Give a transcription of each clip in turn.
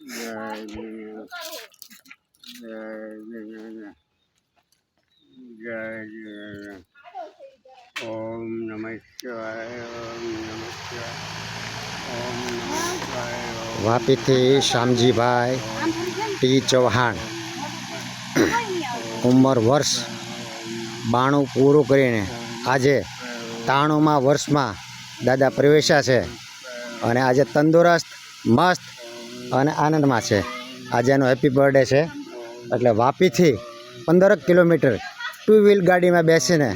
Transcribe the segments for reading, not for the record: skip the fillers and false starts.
ओम नमः शिवाय। ओम नमः शिवाय। ओम नमः शिवाय। વાપીથી શામજીભાઈ ટી ચૌહાણ ઉંમર વર્ષ 92 પૂરું કરીને આજે 93મા વર્ષમાં દાદા પ્રવેશ્યા છે અને આજે તંદુરસ્ત મસ્ત અને આનંદમાં છે। આજે એનો હેપી બર્થડે છે એટલે વાપીથી 15 કિલોમીટર 2 વ્હીલ ગાડીમાં બેસીને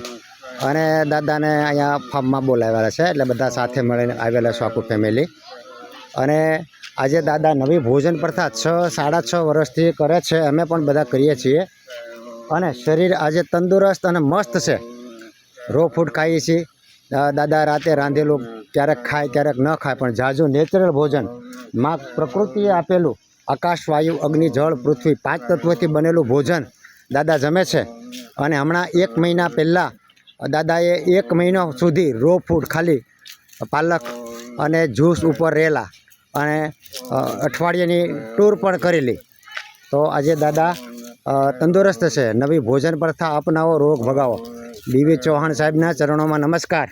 અને દાદાને અહીંયા ફાર્મમાં બોલાવેલા છે એટલે બધા સાથે મળીને આવેલા છે આખું ફેમિલી। અને આજે દાદા નવી ભોજન પ્રથા 6-6.5 વર્ષથી કરે છે, અમે પણ બધા કરીએ છીએ અને શરીર આજે તંદુરસ્ત અને મસ્ત છે। રો ફૂડ ખાઈએ છીએ, દાદા રાતે રાંધેલું ક્યારેક ખાય ક્યારેક ન ખાય, પણ ઝાઝું નેચરલ ભોજન માં પ્રકૃતિએ આપેલું આકાશ વાયુ અગ્નિ જળ પૃથ્વી 5 તત્વોથી બનેલું ભોજન દાદા જમે છે। અને હમણાં 1 મહિના પહેલાં દાદાએ 1 મહિનો સુધી રો ફૂડ ખાલી પાલક અને જ્યુસ ઉપર રહેલા અને અઠવાડિયાની ટૂર પણ કરેલી। તો આજે દાદા તંદુરસ્ત છે। નવી ભોજન પ્રથા અપનાવો, રોગ ભગાવો। બીવી ચૌહાણ સાહેબના ચરણોમાં નમસ્કાર।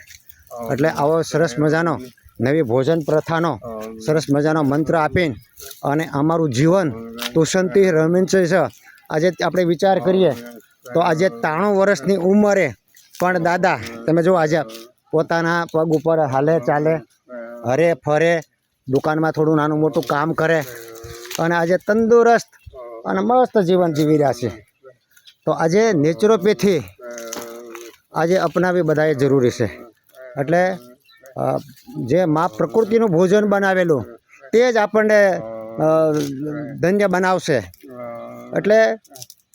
એટલે આવો સરસ મજાનો નવી ભોજન પ્રથાનો સરસ મજાનો મંત્ર આપીને અને અમારું જીવન તુષંતી રમણીય છે। આજે આપણે વિચાર કરીએ તો આજે 93 વર્ષની ઉંમરે પણ દાદા તમે જો આજે પોતાના પગ ઉપર હાલે ચાલે, હરે ફરે, દુકાનમાં થોડું નાનું મોટું કામ કરે અને આજે તંદુરસ્ત અને મસ્ત જીવન જીવી રહ્યા છે। તો આજે નેચરોપેથી આજે અપનાવી બધાએ જરૂરી છે। એટલે જે મા પ્રકૃતિનું ભોજન બનાવેલું તે જ આપણને ધન્ય બનાવશે। એટલે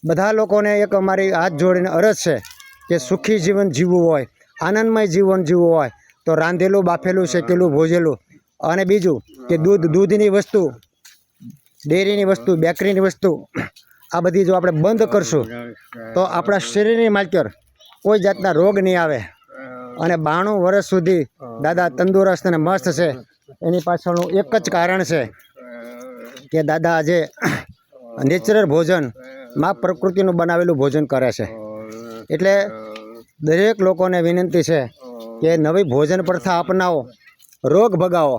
બધા લોકોને એક અમારી હાથ જોડીને અરજ છે કે સુખી જીવન જીવવું હોય, આનંદમય જીવન જીવવું હોય તો રાંધેલું બાફેલું શેકેલું ભોજેલું અને બીજું કે દૂધની વસ્તુ, ડેરીની વસ્તુ, બેકરીની વસ્તુ આ બધી જો આપણે બંધ કરશું તો આપણા શરીરની માલકર કોઈ જાતના રોગ નહીં આવે। અને 92 વર્ષ સુધી દાદા તંદુરસ્ત અને મસ્ત છે। એની પાછળનું એક જ કારણ છે કે દાદા આજે નેચરલ ભોજન માં પ્રકૃતિનું બનાવેલું ભોજન કરે છે। એટલે દરેક લોકોને વિનંતી છે કે નવી ભોજન પ્રથા અપનાવો, રોગ ભગાવો,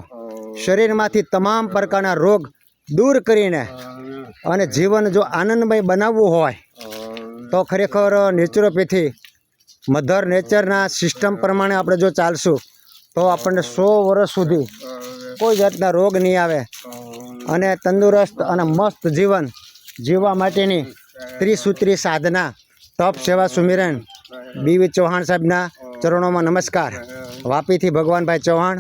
શરીરમાંથી તમામ પ્રકારના રોગ દૂર કરીને અને જીવન જો આનંદમય બનાવવું હોય તો ખરેખર નેચરોપેથી મધર નેચરના સિસ્ટમ પ્રમાણે આપણે જો ચાલશું તો આપણને 100 વર્ષ સુધી કોઈ જાતના રોગ નહીં આવે અને તંદુરસ્ત અને મસ્ત જીવન જીવવા માટેની ત્રિસૂત્રી સાધના, તપ, સેવા, સુમિરન બીવી ચૌહાણ સાહેબના ચરણોમાં નમસ્કાર। વાપીથી ભગવાનભાઈ ચૌહાણ,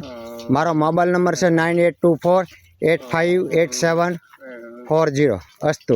મારો મોબાઈલ નંબર છે 9824858740। અસ્તુ।